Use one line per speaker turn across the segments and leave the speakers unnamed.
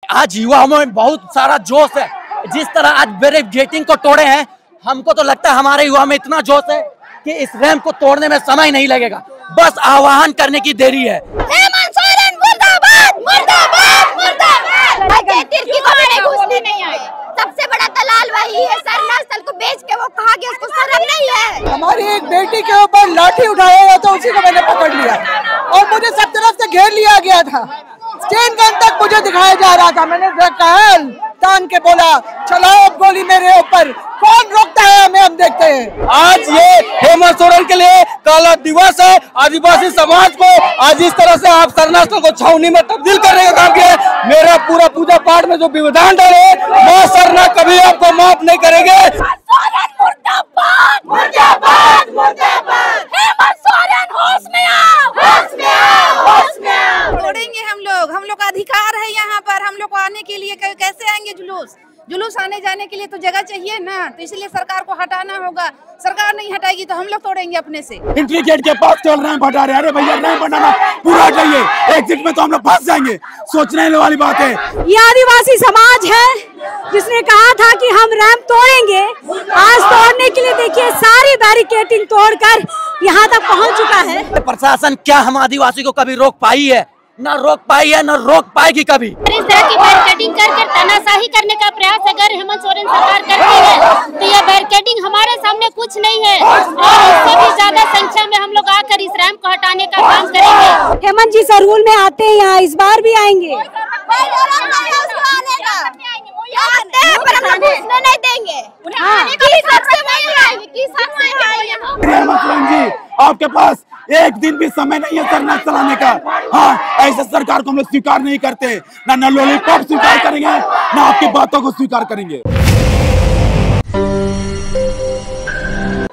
आज युवाओं में बहुत सारा जोश है। जिस तरह आज बैरिकेडिंग को तोड़े हैं, हमको तो लगता है हमारे युवा में इतना जोश है कि इस रैंप को तोड़ने में समय नहीं लगेगा, बस आह्वान करने की देरी है।
हेमंत सोरेन मुर्दाबाद, मुर्दाबाद, मुर्दाबाद। तिर्की को मैंने घुसने नहीं आई। सबसे बड़ा दलाल वही है, सरना स्थल को बेच के वो कहा गया, उसको शर्म नहीं है।
हमारी एक बेटी के ऊपर लाठी उठाया गया तो उसी को मैंने पकड़ लिया और मुझे सब तरफ से घेर लिया गया था। चेन गन तक मुझे दिखाया जा रहा था। मैंने तान के बोला चलाओ अब गोली मेरे ऊपर, कौन रोकता है हमें, हम देखते हैं।
आज ये हेमंत सोरेन के लिए काला दिवस है। आदिवासी समाज को आज इस तरह से आप सरना स्थल को छावनी में तब्दील करने का काम किया है। मेरा पूरा पूजा पाठ में जो विधान डाले, मां सरना कभी आपको माफ नहीं करेंगे।
मुर्दाबाद, मुर्दाबाद, मुर्दाबाद। हेमंत सोरेन होश में आओ, होश में आओ, होश में आओ।
तोड़ेंगे हम लोग का अधिकार है यहाँ पर। हम लोग को आने के लिए कैसे आएंगे? जुलूस आने जाने के लिए तो जगह चाहिए ना, तो इसलिए सरकार को हटाना होगा। सरकार नहीं हटाएगी तो हम लोग तोड़ेंगे अपने से।
एंट्री गेट के पास चल रहे हैं, हटा रहे हैं। अरे भैया नहीं बनाना, पूरा हटाइए, एग्जिट में तो हम लोग फंस जाएंगे। सोचने वाली बात है।
ये आदिवासी समाज है जिसने कहा था कि हम रैंप तोड़ेंगे। आज तोड़ने के लिए देखिए सारी बैरिकेडिंग तोड़कर यहाँ तक पहुँच चुका है।
प्रशासन क्या हम आदिवासी को कभी रोक पाई है? न रोक पाई है, न रोक पाएगी कभी।
इस तरह की बैरिकेडिंग कर तानाशाही करने का प्रयास अगर हेमंत सोरेन सरकार करती है तो यह बैरिकेडिंग हमारे सामने कुछ नहीं है और इससे भी ज्यादा संख्या में हम लोग आकर इस रैंप को हटाने का काम करेंगे।
हेमंत जी सरहुल में आते हैं, यहाँ इस बार भी आएंगे।
नहीं देंगे।
हेमंत सोरेन जी, आपके पास एक दिन भी समय नहीं है सरना चलाने का। हाँ, ऐसे सरकार को हम लोग स्वीकार नहीं करते। ना लॉलीपॉप स्वीकार करेंगे, ना आपकी बातों को स्वीकार करेंगे।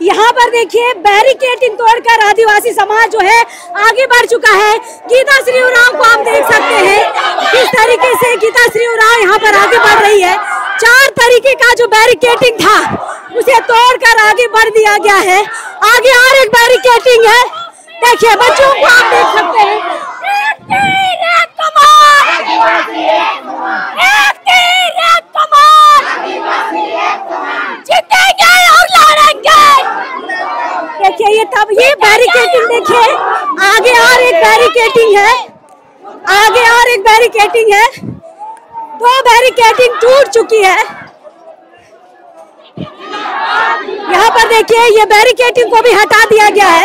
यहाँ पर देखिए बैरिकेडिंग तोड़कर आदिवासी समाज जो है आगे बढ़ चुका है। गीता श्री उरांव को हम देख सकते हैं किस तरीके से गीता श्री उरांव यहाँ पर आगे बढ़ रही है। 4 तरीके का जो बैरिकेडिंग था उसे तोड़कर आगे बढ़ दिया गया है। आगे और एक बैरिकेडिंग है, देखिए बच्चों को आप देख सकते हैं। देखिए ये तब ये बैरिकेडिंग देखिए, आगे और एक बैरिकेडिंग है, आगे और एक बैरिकेडिंग है। 2 बैरिकेडिंग टूट चुकी है। यहाँ पर देखिए ये बैरिकेडिंग को भी हटा दिया गया है।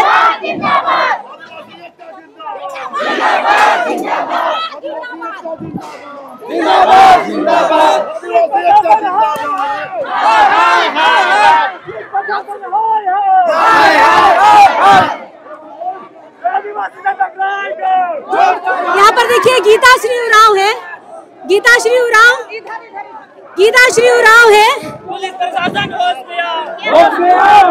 यहाँ पर देखिए गीता श्री उरांव है, गीता श्री उरांव है।
पुलिस प्रशासन होश में आओ।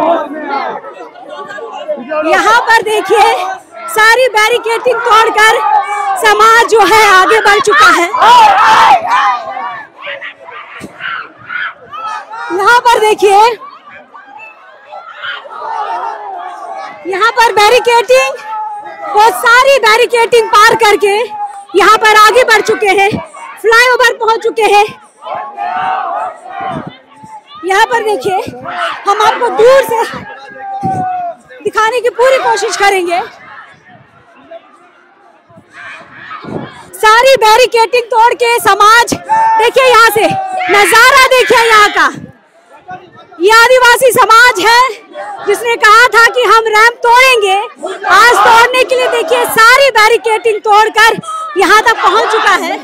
यहाँ पर देखिए सारी बैरिकेडिंग तोड़कर समाज जो है आगे बढ़ चुका है। यहाँ पर देखिए, यहाँ पर बैरिकेडिंग बहुत सारी बैरिकेडिंग पार करके यहाँ पर आगे बढ़ चुके हैं, फ्लाईओवर पहुंच चुके हैं। यहाँ पर देखिए हम आपको दूर से दिखाने की पूरी कोशिश करेंगे। सारी बैरिकेडिंग तोड़ के समाज देखिए, यहाँ से नजारा देखिए यहाँ का। ये आदिवासी समाज है जिसने कहा था कि हम रैंप तोड़ेंगे। आज तोड़ने के लिए देखिए सारी बैरिकेडिंग तोड़कर यहाँ तक पहुँच चुका है।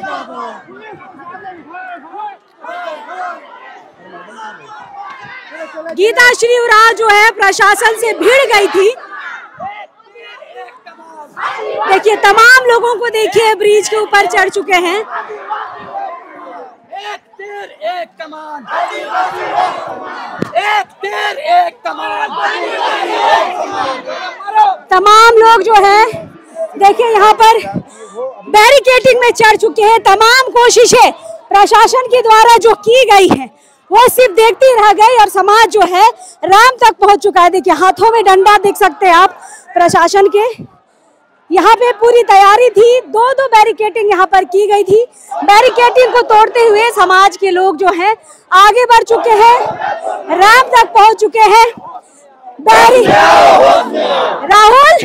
गीता श्री उरांव जो है प्रशासन से भिड़ गई थी। देखिए तमाम लोगों को देखिए ब्रिज के ऊपर चढ़ चुके हैं।
एक तीर एक कमान, एक तीर एक कमान।
तमाम लोग जो है देखिए यहाँ पर बैरिकेडिंग में चढ़ चुके हैं। तमाम कोशिशें प्रशासन के द्वारा जो की गई है वो सिर्फ देखती रह गई और समाज जो है रैंप तक पहुंच चुका है। देखिए हाथों में डंडा देख सकते हैं आप प्रशासन के। यहाँ पे पूरी तैयारी थी, दो बैरिकेडिंग यहाँ पर की गई थी। बैरिकेडिंग को तोड़ते हुए समाज के लोग जो हैं आगे बढ़ चुके हैं, रैंप तक पहुंच चुके हैं। राहुल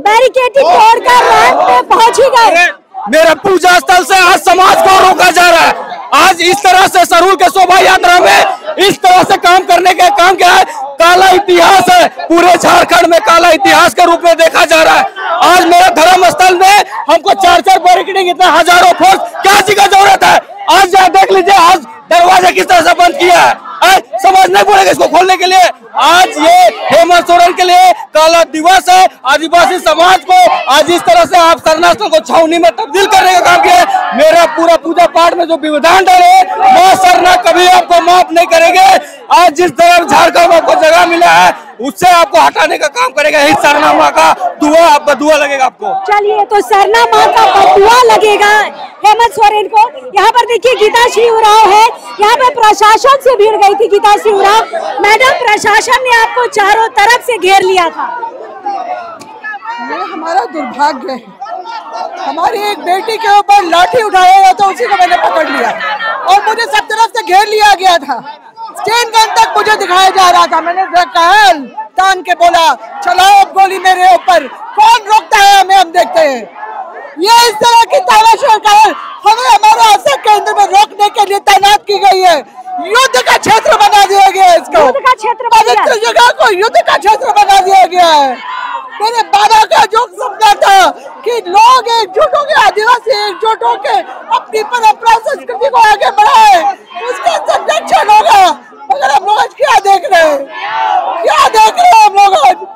बैरिकेडिंग तोड़कर रैंप पे पहुंच ही गए।
मेरे पूजा स्थल से आज समाज को रोका जा रहा है। आज इस तरह से सरूल के शोभा यात्रा में इस तरह से काम करने का काम क्या है? काला इतिहास है, पूरे झारखंड में काला इतिहास के रूप में देखा जा रहा है। आज मेरे धर्म स्थल में हमको 4 बैरिकेडिंग, इतना हजारों फोर्स क्या चीज का जरूरत है? आज यहाँ देख लीजिए, आज दरवाजा किस तरह से बंद किया है। समझ नहीं पड़ेगा इसको खोलने के लिए। आज ये हेमंत सोरेन के लिए काला दिवस है। आदिवासी समाज को आज इस तरह से आप सरना स्थल को छावनी में तब्दील करने का काम किया है। मेरा पूरा पूजा पाठ में जो विधान डाले, मां सरना कभी आपको माफ नहीं करेंगे। आज जिस तरह झारखंड में आपको जगह मिला है, उससे आपको हटाने का काम करेगा। यही सरना माँ का दुआ, आपका दुआ लगेगा आपको।
चलिए, तो सरना माँ का बदुआ लगेगा हेमंत सोरेन को। यहाँ पर देखिए गीताश्री उरांव है, यहाँ पर प्रशासन से भीड़ गई थी गीताश्री उरांव। मैडम, प्रशासन ने आपको चारों तरफ से घेर लिया था।
ये हमारा दुर्भाग्य है। हमारी एक बेटी के ऊपर लाठी उठाया हुआ था, उसी को मैंने पकड़ लिया और मुझे सब तरफ से घेर लिया गया था। स्टेन गन तक मुझे दिखाया जा रहा था। मैंने कहल तान के बोला, चलाओ गोली मेरे ऊपर, कौन रोकता है हमें, हम देखते हैं। ये इस तरह की तानाशाही हमें हमारे आशा केंद्र में रोकने के लिए तैनात की गई है। युद्ध का क्षेत्र बना दिया गया है इसको,
युद्ध का क्षेत्र,
पवित्र जगह को युद्ध का क्षेत्र बना दिया गया है। मेरे बाबा का जो सपना था कि लोग एकजुट होकर, आदिवासी एकजुट होकर अपनी परंपरा संस्कृति को आगे बढ़ाए, उसका संरक्षण होगा। मगर हम लोग आज क्या देख रहे हैं, क्या देख रहे हैं हम लोग आज?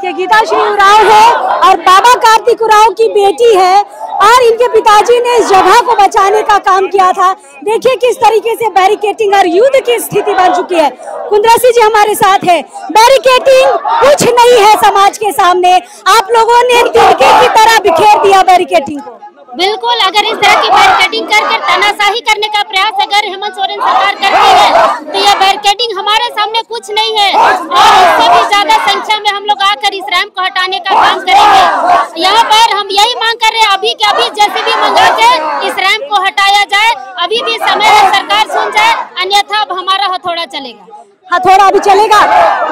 कि गीताश्री उरांव है और बाबा कार्तिक उरांव की बेटी है और इनके पिताजी ने इस जगह को बचाने का काम किया था। देखिए किस तरीके से बैरिकेडिंग और युद्ध की स्थिति बन चुकी है। कुंद्रासी जी हमारे साथ है। बैरिकेडिंग कुछ नहीं है समाज के सामने, आप लोगों ने तिनके की तरह बिखेर दिया बैरिकेडिंग को।
बिल्कुल, अगर इस तरह की बैरिकेडिंग कर तानाशाही करने का प्रयास अगर हेमंत सोरेन सरकार करती है तो यह बैरिकेडिंग हमारे सामने कुछ नहीं है और इससे भी ज्यादा संख्या में हम लोग आकर इस रैंप को हटाने का काम करेंगे। यहाँ पर हम यही मांग कर रहे हैं, अभी के अभी जैसे भी मंगा के इस रैंप को हटाया जाए। अभी भी समय है, सरकार सुन जाए, अन्यथा अब हमारा हथौड़ा चलेगा।
हथौड़ा अभी चलेगा?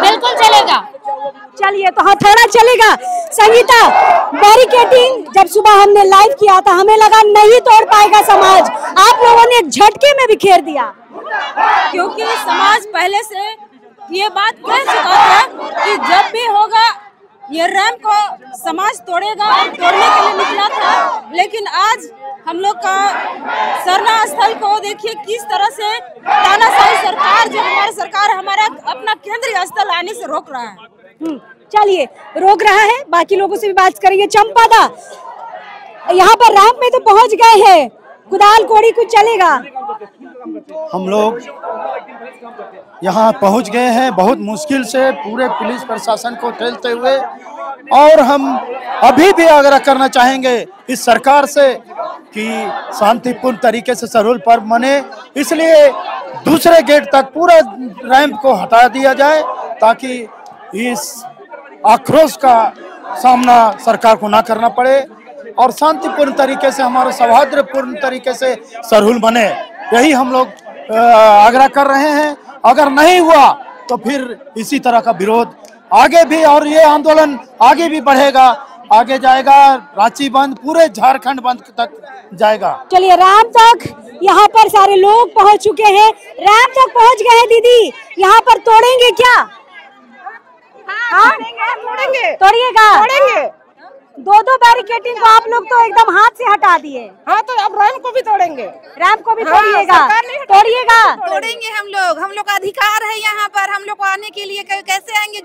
बिल्कुल चलेगा।
चलिए, तो हथौड़ा चलेगा। संगीता, बैरिकेडिंग जब सुबह हमने लाइव किया था, हमें लगा नहीं तोड़ पाएगा समाज, आप लोगों ने झटके में बिखेर दिया।
क्योंकि समाज पहले से ये बात कह चुका था कि जब भी होगा ये रैंप को समाज तोड़ेगा और तोड़ने के लिए निकला था। लेकिन आज हम लोग का सरना स्थल को देखिए किस तरह से तानाशाही सरकार, जो हमारी सरकार हमारा अपना केंद्रीय स्थल आने से रोक रहा है।
चलिए, रोक रहा है, बाकी लोगों से भी बात करेंगे। चंपादा, यहाँ पर रैंप में तो पहुँच गए हैं, कुदाल कोड़ी कुछ चलेगा?
हम लोग यहाँ पहुँच गए हैं बहुत मुश्किल से, पूरे पुलिस प्रशासन को ठेलते हुए। और हम अभी भी आग्रह करना चाहेंगे इस सरकार से कि शांतिपूर्ण तरीके से सरूल पर्व मने, इसलिए दूसरे गेट तक पूरा रैंप को हटा दिया जाए ताकि इस आक्रोश का सामना सरकार को ना करना पड़े और शांतिपूर्ण तरीके से, हमारा सौहार्दपूर्ण तरीके से सरूल बने। यही हम लोग आग्रह कर रहे हैं। अगर नहीं हुआ तो फिर इसी तरह का विरोध आगे भी, और ये आंदोलन आगे भी बढ़ेगा, आगे जाएगा, रांची बंद, पूरे झारखंड बंद तक जाएगा।
चलिए, रैंप तक यहाँ पर सारे लोग पहुँच चुके हैं, रैंप तक पहुँच गए हैं। दीदी, यहाँ पर तोड़ेंगे क्या? तोड़िएगा। दो बैरिकेडिंग को आप लोग तो एकदम हाथ से हटा दिए।
हाँ, तो अब रैंप को भी तोड़ेंगे।
रैंप को भी तोड़िएगा? तोड़िएगा।
तोड़ेंगे हम लोग का अधिकार है यहाँ पर। हम लोग को आने के लिए कैसे आएंगे?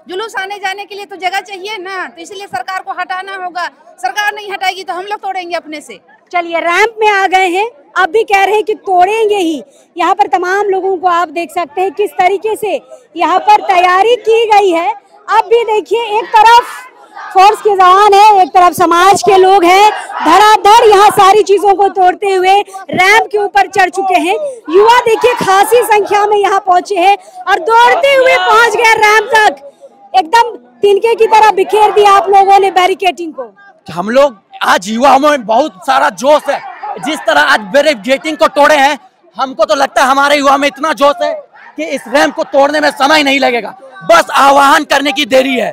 जुलूस आने जाने के लिए तो जगह चाहिए ना, तो इसलिए सरकार को हटाना होगा। सरकार नहीं हटाएगी तो हम लोग तोड़ेंगे अपने से।
चलिए, रैंप में आ गए हैं, अब भी कह रहे हैं कि तोड़ेंगे ही। यहाँ पर तमाम लोगों को आप देख सकते हैं किस तरीके से यहाँ पर तैयारी की गई है। अब भी देखिए, एक तरफ फोर्स के जवान है, एक तरफ समाज के लोग हैं, धड़ाधड़ यहाँ सारी चीजों को तोड़ते हुए रैंप के ऊपर चढ़ चुके हैं। युवा देखिए खासी संख्या में यहाँ पहुंचे हैं और दौड़ते हुए पहुंच गए रैंप तक। एकदम तिनके की तरह बिखेर दिया आप लोगों ने बैरिकेडिंग को।
हम लोग आज युवाओं में बहुत सारा जोश है, जिस तरह आज बैरिकेडिंग को तोड़े हैं, हमको तो लगता है हमारे युवा में इतना जोश है कि इस रैंप को तोड़ने में समय नहीं लगेगा, बस आह्वान करने की देरी है।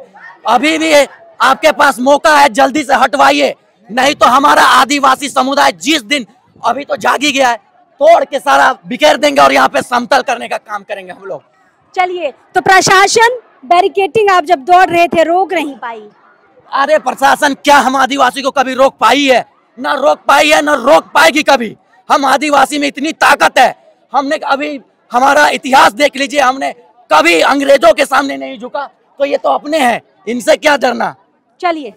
अभी भी आपके पास मौका है, जल्दी से हटवाइए, नहीं तो हमारा आदिवासी समुदाय जिस दिन अभी तो जागी गया है, तोड़ के सारा बिखेर देंगे और यहाँ पे समतल करने का काम करेंगे हम लोग।
चलिए, तो प्रशासन बैरिकेडिंग आप जब दौड़ रहे थे रोक नहीं पाई?
अरे प्रशासन क्या हम आदिवासी को कभी रोक पाई है? ना रोक पाई है, ना रोक पाएगी कभी। हम आदिवासी में इतनी ताकत है, हमने अभी हमारा इतिहास देख लीजिए, हमने कभी अंग्रेजों के सामने नहीं झुका, तो ये तो अपने हैं, इनसे क्या डरना।
चलिए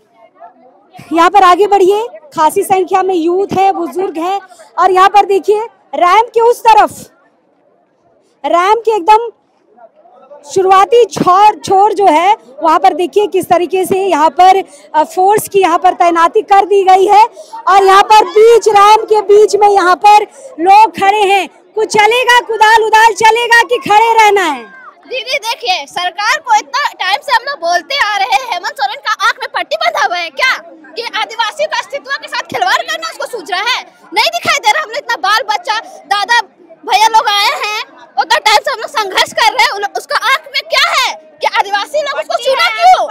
यहाँ पर आगे बढ़िए, खासी संख्या में यूथ है, बुजुर्ग है, और यहाँ पर देखिए रैंप के उस तरफ, रैंप के एकदम शुरुआती छोर जो है वहाँ पर देखिए किस तरीके से यहाँ पर फोर्स की यहाँ पर तैनाती कर दी गई है, और यहाँ पर बीच रैंप के बीच में यहाँ पर लोग खड़े हैं। कुछ चलेगा, कुदाल उदाल चलेगा कि खड़े रहना है?
दीदी देखिए, सरकार को इतना टाइम से हम लोग बोलते आ रहे हैं, हेमंत सोरेन का आंख में पट्टी बंधा हुआ है क्या कि आदिवासी का अस्तित्व के साथ खिलवाड़ करना उसको सूझ रहा है? नहीं दिखाई दे रहा? हम लोग इतना बाल बच्चा दादा भैया लोग आए हैं, उतना टाइम से हम लोग संघर्ष कर रहे हैं, उसका आंख में क्या है कि आदिवासी लोग उसको चुना क्यों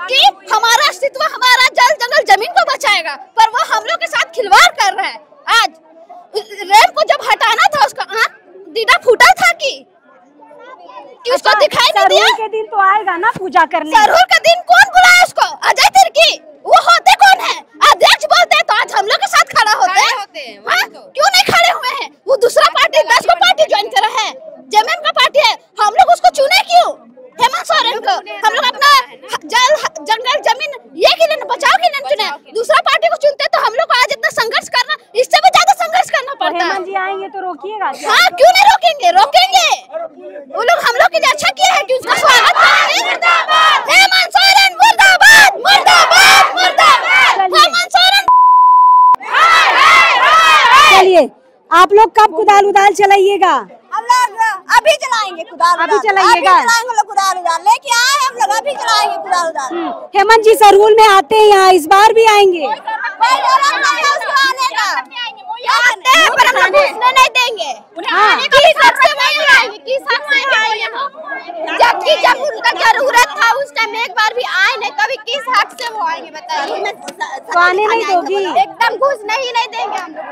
कि हमारा अस्तित्व, हमारा जल जंगल जमीन को बचाएगा, पर वो हम लोग के साथ खिलवाड़ कर रहे हैं। आज रैंप को जब हटाना था, उसका आंख दीदा फूटा था कि उसको दिखाई नहीं दिया?
के दिन तो आएगा ना पूजा करने।
सरहुल का दिन कौन बुलाया उसको? अजय तिर्की वो होते कौन है? अध्यक्ष बोलते हैं तो आज हम लोग के साथ खड़ा होते हैं, क्यों नहीं खड़े हुए हैं? वो दूसरा पार्टी 10 को पार्टी ज्वाइन करा है, जेएमएम का पार्टी है, हम लोग उसको चुने क्यों? हेमंत सोरेन को हम लोग अपना जल जंगल जमीन ये के लिए बचाव के लिए चुने, दूसरा पार्टी को चुनते तो हम लोग को आज इतना संघर्ष करना, इससे भी ज्यादा संघर्ष करना पड़ता है।
हेमंत जी आएंगे तो रोकिएगा?
हाँ, क्यों नहीं रोकेंगे? रोकेंगे। वो लोग हम लोग के लिए अच्छा किया है कि उसका स्वागत करेंगे। हेमंत सोरेन मुर्दाबाद, मुर्दाबाद, मुर्दाबाद, हेमंत सोरेन।
चलिए, आप लोग कब कुदाल उदाल चलाइएगा?
हम लोग अभी चलाएंगे कुदाल उदाल,
अभी चलाइएगा?
कुदाल उदाल लेके आए हम लोग, अभी चलाएंगे कुदाल उदाल।
हेमंत जी सरहुल में आते हैं, यहाँ इस बार भी आएंगे?
पर हम लोग घुसने नहीं देंगे, किस हक से वो आएंगे? किस हक से आए यहाँ? जबकि जब उनका जरूरत था उस टाइम एक बार भी आए नहीं, कभी किस हक से वो आएंगे बताइए?
तो आने नहीं दोगी?
एकदम घुसने ही नहीं देंगे हम लोग।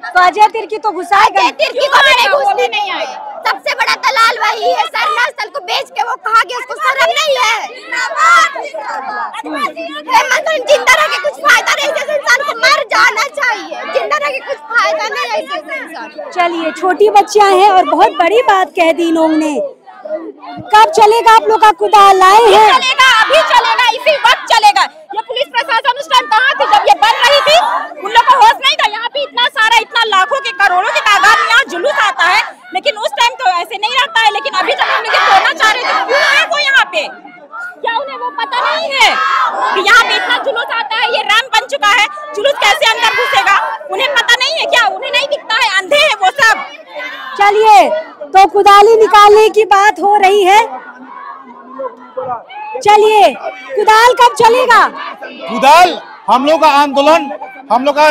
तो अजय तिर्की तो घुसाएगा?
अजय तिर्की को भी घुसने नहीं आए, सबसे बड़ा दलाल वही है, सरनास्थल को बेच के वो कहा गया, उसको शर्म नहीं है? जिंदा रह के कुछ फायदा नहीं, जैसे इंसान को मर जाना चाहिए, जिंदा रह के कुछ फायदा नहीं है ऐसे इंसान।
चलिए, छोटी बच्चियां हैं और बहुत बड़ी बात कह दी इन्होंने। कब चलेगा आप लोग का कुदाल? लाए हैं?
चलेगा, अभी चलेगा, इसी वक्त चलेगा। ये पुलिस प्रशासन उस टाइम कहाँ थी जब ये बन रही थी? उन लोग को होश नहीं था। यहाँ पे इतना सारा, इतना लाखों के करोड़ों की तादाद में यहाँ जुलूस आता है, लेकिन उस टाइम तो ऐसे नहीं रहता है। लेकिन अभी जब हम लोग तोड़ना चाह रहे थे, क्यों है वो यहाँ पे? क्या उन्हें वो पता नहीं है कि यहाँ पे इतना जुलूस आता है, ये रैंप बन चुका है, जुलूस कैसे अंदर घुसेगा? उन्हें पता नहीं है क्या? उन्हें नहीं दिखता है, अंधे है वो सब।
चलिए, तो कुदाली निकालने की बात हो रही है। चलिए, कुदाल कब चलेगा?
कुदाल हम लोग का आंदोलन हम लोग का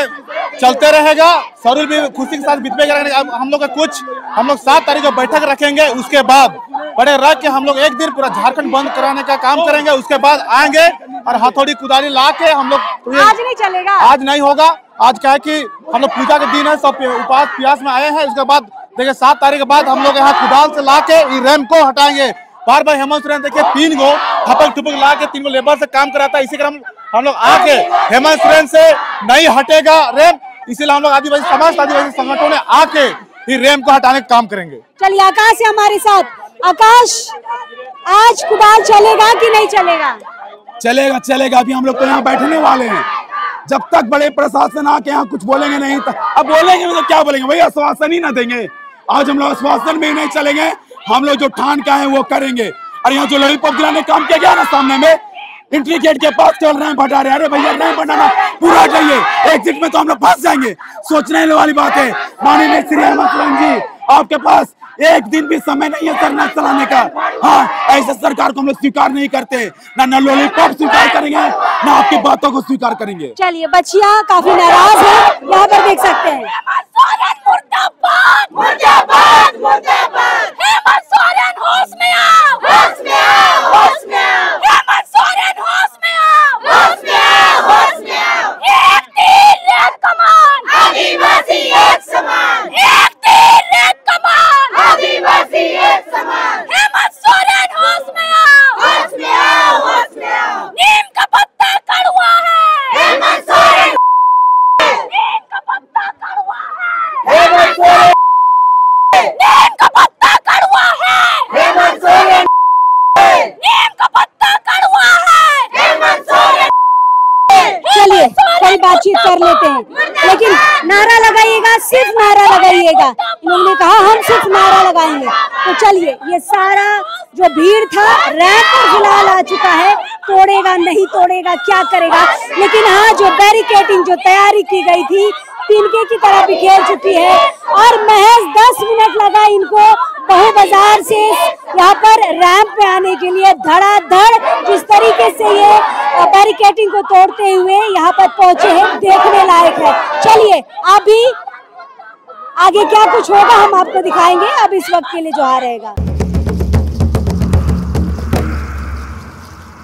चलते रहेगा, सरहुल भी खुशी के साथ बीतवेगा। हम लोग का कुछ हम लोग 7 तारीख को बैठक रखेंगे, उसके बाद बड़े रख के हम लोग एक दिन पूरा झारखंड बंद कराने का काम करेंगे। उसके बाद आएंगे और हथौड़ी कुदाली ला के हम लोग
आज नहीं चलेगा? आज
नहीं होगा। आज क्या है कि हम लोग पूजा के दिन है, सब उपास प्यास में आए हैं। उसके बाद देखिए 7 तारीख के बाद हम लोग यहाँ कुदाल से ला के रैंप को हटाएंगे। बार बार हेमंत सोरेन देखिए 3 गो ठपक ठुपक ला के 3 गो लेबर से काम कराता है। इसी क्रम हम लोग आके हेमंत सोरेन से नहीं हटेगा रैंप, इसीलिए हम लोग आदिवासी समाज आदिवासी संगठनों ने आके ही रैंप को हटाने का काम करेंगे।
चलिए, आकाश है हमारे साथ। आकाश, आज कुदाल चलेगा कि नहीं चलेगा?
चलेगा, चलेगा। अभी हम लोग तो यहाँ बैठने वाले हैं, जब तक बड़े प्रशासन आके यहाँ कुछ बोलेंगे नहीं। अब बोलेंगे मतलब क्या बोलेंगे भाई? आश्वासन ही ना देंगे। आज हम लोग आश्वासन में ही नहीं चलेंगे, हम लोग जो ठान का है वो करेंगे। और यहाँ जो लॉलीपॉप गिराने काम किया गया ना सामने में, एंट्री गेट के पास केवल रैंप हटा रहे। अरे भैया, रैंप हटाना पूरा हटाइए, एग्जिट में तो हम लोग फंस जाएंगे। सोचने वाली बात है। माननीय श्री हेमंत सोरेन जी, आपके पास एक दिन भी समय नहीं है धरना चलाने का। हाँ, ऐसे सरकार को हम लोग स्वीकार नहीं करते, ना लॉलीपॉप स्वीकार करेंगे, ना आपकी बातों को स्वीकार करेंगे।
चलिए, बच्चियां काफी नाराज है, यहाँ पर देख सकते हैं। बातचीत कर लेते हैं, लेकिन नारा लगाइएगा, सिर्फ नारा लगाइएगा। इन्होंने कहा हम सिर्फ नारा लगाएंगे। तो चलिए, ये सारा जो भीड़ था रैंप पर फिलहाल आ चुका है। तोड़ेगा नहीं तोड़ेगा क्या करेगा, लेकिन हाँ, जो बैरिकेडिंग जो तैयारी की गई थी तिनके की तरह बिखेर चुकी है। और महज 10 मिनट लगा इनको बहू बाजार से यहाँ पर रैंप पे आने के लिए। धड़ाधड़ जिस तरीके से ये बैरिकेडिंग को तोड़ते हुए यहाँ पर पहुंचे हैं, देखने लायक है। चलिए, अभी आगे क्या कुछ होगा हम आपको दिखाएंगे। अब इस वक्त के लिए जो आ रहेगा।